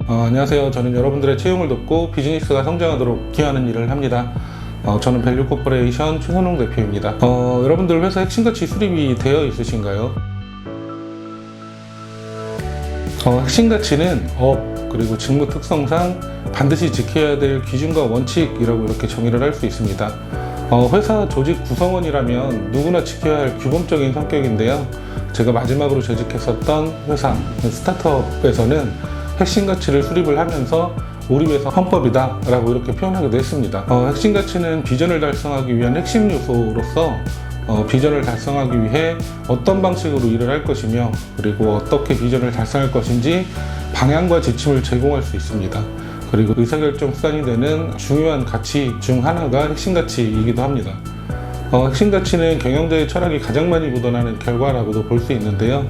안녕하세요. 저는 여러분들의 채용을 돕고 비즈니스가 성장하도록 기여하는 일을 합니다. 저는 밸류 코퍼레이션 최선홍 대표입니다. 여러분들 회사 핵심가치 수립이 되어 있으신가요? 핵심가치는 업 그리고 직무 특성상 반드시 지켜야 될 기준과 원칙이라고 이렇게 정의를 할 수 있습니다. 회사 조직 구성원이라면 누구나 지켜야 할 규범적인 성격인데요. 제가 마지막으로 재직했었던 회사 스타트업에서는 핵심 가치를 수립을 하면서 우리 회사 헌법이다 라고 이렇게 표현하기도 했습니다. 핵심 가치는 비전을 달성하기 위한 핵심 요소로서 비전을 달성하기 위해 어떤 방식으로 일을 할 것이며 그리고 어떻게 비전을 달성할 것인지 방향과 지침을 제공할 수 있습니다. 그리고 의사결정 수단이 되는 중요한 가치 중 하나가 핵심 가치이기도 합니다. 핵심 가치는 경영자의 철학이 가장 많이 묻어나는 결과라고도 볼 수 있는데요.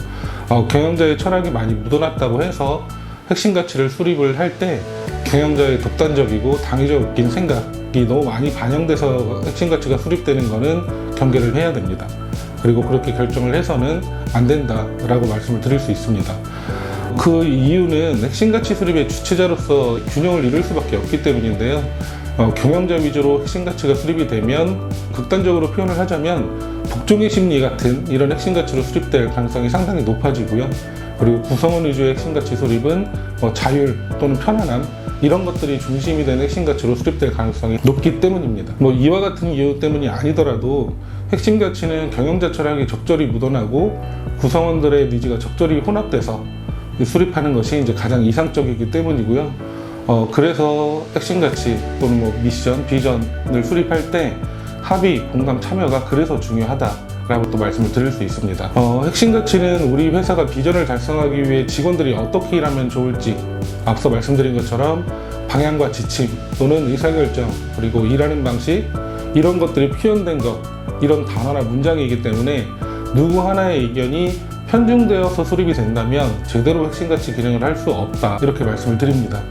경영자의 철학이 많이 묻어났다고 해서 핵심 가치를 수립을 할 때 경영자의 독단적이고 당위적인 생각이 너무 많이 반영돼서 핵심 가치가 수립되는 것은 경계를 해야 됩니다. 그리고 그렇게 결정을 해서는 안 된다라고 말씀을 드릴 수 있습니다. 그 이유는 핵심 가치 수립의 주체자로서 균형을 이룰 수밖에 없기 때문인데요. 경영자 위주로 핵심 가치가 수립이 되면 극단적으로 표현을 하자면 복종의 심리 같은 이런 핵심 가치로 수립될 가능성이 상당히 높아지고요. 그리고 구성원 위주의 핵심 가치 수립은 자율 또는 편안함 이런 것들이 중심이 되는 핵심 가치로 수립될 가능성이 높기 때문입니다. 이와 같은 이유 때문이 아니더라도 핵심 가치는 경영자 철학이 적절히 묻어나고 구성원들의 니즈가 적절히 혼합돼서 수립하는 것이 이제 가장 이상적이기 때문이고요. 그래서 핵심 가치 또는 미션, 비전을 수립할 때 합의, 공감, 참여가 그래서 중요하다라고 또 말씀을 드릴 수 있습니다. 핵심 가치는 우리 회사가 비전을 달성하기 위해 직원들이 어떻게 일하면 좋을지 앞서 말씀드린 것처럼 방향과 지침 또는 의사결정 그리고 일하는 방식 이런 것들이 표현된 것 이런 단어나 문장이기 때문에 누구 하나의 의견이 편중되어서 수립이 된다면 제대로 핵심 가치 기능을 할 수 없다 이렇게 말씀을 드립니다.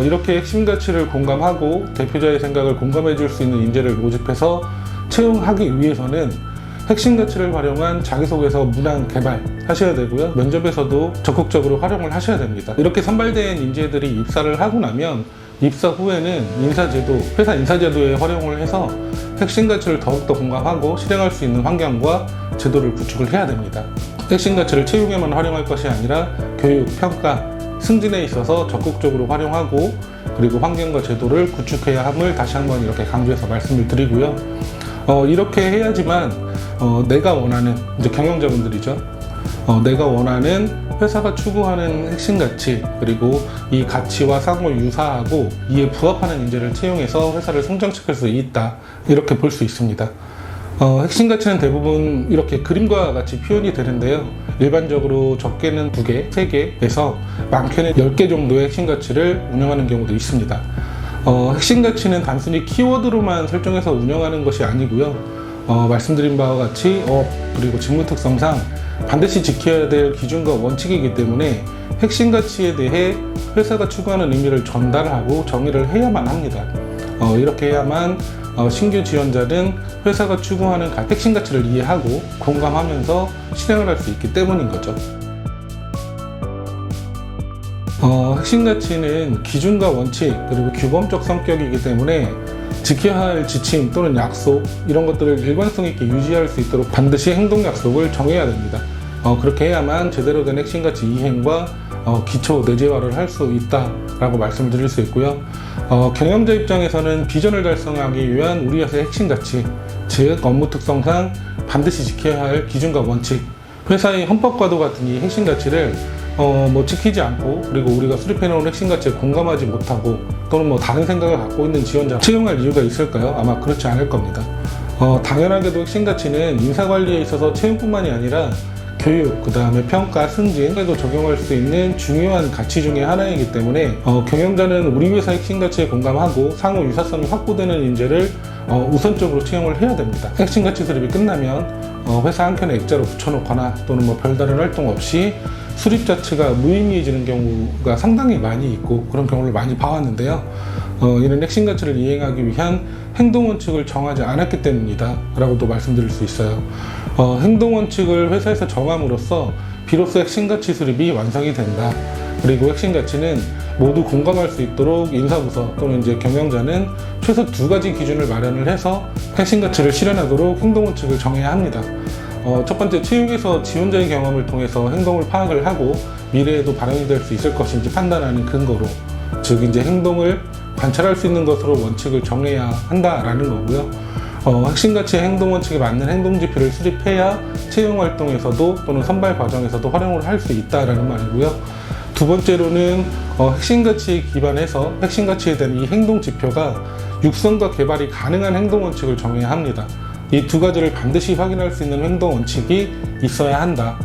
이렇게 핵심 가치를 공감하고 대표자의 생각을 공감해 줄 수 있는 인재를 모집해서 채용하기 위해서는 핵심 가치를 활용한 자기소개서 문항 개발하셔야 되고요. 면접에서도 적극적으로 활용을 하셔야 됩니다. 이렇게 선발된 인재들이 입사를 하고 나면 입사 후에는 인사제도, 회사 인사제도에 활용을 해서 핵심 가치를 더욱더 공감하고 실행할 수 있는 환경과 제도를 구축을 해야 됩니다. 핵심 가치를 채용에만 활용할 것이 아니라 교육, 평가, 승진에 있어서 적극적으로 활용하고 그리고 환경과 제도를 구축해야 함을 다시 한번 이렇게 강조해서 말씀을 드리고요. 이렇게 해야지만 내가 원하는 이제 경영자분들이죠. 내가 원하는 회사가 추구하는 핵심 가치 그리고 이 가치와 상호 유사하고 이에 부합하는 인재를 채용해서 회사를 성장시킬 수 있다 이렇게 볼 수 있습니다. 핵심 가치는 대부분 이렇게 그림과 같이 표현이 되는데요. 일반적으로 적게는 2개, 3개에서 많게는 10개 정도의 핵심 가치를 운영하는 경우도 있습니다. 핵심 가치는 단순히 키워드로만 설정해서 운영하는 것이 아니고요. 말씀드린 바와 같이 그리고 직무 특성상 반드시 지켜야 될 기준과 원칙이기 때문에 핵심 가치에 대해 회사가 추구하는 의미를 전달하고 정의를 해야만 합니다. 이렇게 해야만 신규 지원자는 회사가 추구하는 핵심 가치를 이해하고 공감하면서 실행을 할 수 있기 때문인 거죠. 핵심 가치는 기준과 원칙 그리고 규범적 성격이기 때문에 지켜야 할 지침 또는 약속 이런 것들을 일관성 있게 유지할 수 있도록 반드시 행동 약속을 정해야 됩니다. 그렇게 해야만 제대로 된 핵심 가치 이행과 기초 내재화를 할 수 있다라고 말씀을 드릴 수 있고요. 경영자 입장에서는 비전을 달성하기 위한 우리 회사의 핵심 가치, 즉 업무 특성상 반드시 지켜야 할 기준과 원칙, 회사의 헌법과도 같은 이 핵심 가치를 지키지 않고 그리고 우리가 수립해놓은 핵심 가치에 공감하지 못하고 또는 다른 생각을 갖고 있는 지원자 채용할 이유가 있을까요? 아마 그렇지 않을 겁니다. 당연하게도 핵심 가치는 인사관리에 있어서 채용뿐만이 아니라 교육, 그 다음에 평가, 승진에도 적용할 수 있는 중요한 가치 중에 하나이기 때문에 경영자는 우리 회사 핵심 가치에 공감하고 상호 유사성이 확보되는 인재를 우선적으로 채용을 해야 됩니다. 핵심 가치 수립이 끝나면 회사 한켠에 액자로 붙여놓거나 또는 별다른 활동 없이 수립 자체가 무의미해지는 경우가 상당히 많이 있고 그런 경우를 많이 봐왔는데요. 이는 핵심 가치를 이행하기 위한 행동 원칙을 정하지 않았기 때문이다 라고도 말씀드릴 수 있어요. 행동 원칙을 회사에서 정함으로써 비로소 핵심가치 수립이 완성이 된다. 그리고 핵심가치는 모두 공감할 수 있도록 인사부서 또는 이제 경영자는 최소 2가지 기준을 마련을 해서 핵심가치를 실현하도록 행동원칙을 정해야 합니다. 첫 번째, 채용에서 지원자의 경험을 통해서 행동을 파악을 하고 미래에도 발현이 될 수 있을 것인지 판단하는 근거로, 즉 이제 행동을 관찰할 수 있는 것으로 원칙을 정해야 한다라는 거고요. 핵심가치의 행동원칙에 맞는 행동지표를 수립해야 채용활동에서도 또는 선발 과정에서도 활용을 할 수 있다라는 말이고요. 두 번째로는 핵심가치에 기반해서 핵심가치에 대한 이 행동지표가 육성과 개발이 가능한 행동원칙을 정해야 합니다. 이 2가지를 반드시 확인할 수 있는 행동원칙이 있어야 한다.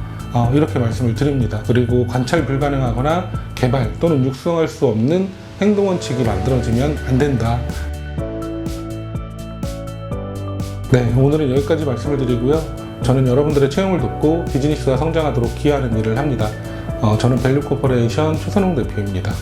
이렇게 말씀을 드립니다. 그리고 관찰 불가능하거나 개발 또는 육성할 수 없는 행동원칙이 만들어지면 안 된다. 네, 오늘은 여기까지 말씀을 드리고요. 저는 여러분들의 채용을 돕고 비즈니스가 성장하도록 기여하는 일을 합니다. 저는 밸류코퍼레이션 최선홍 대표입니다.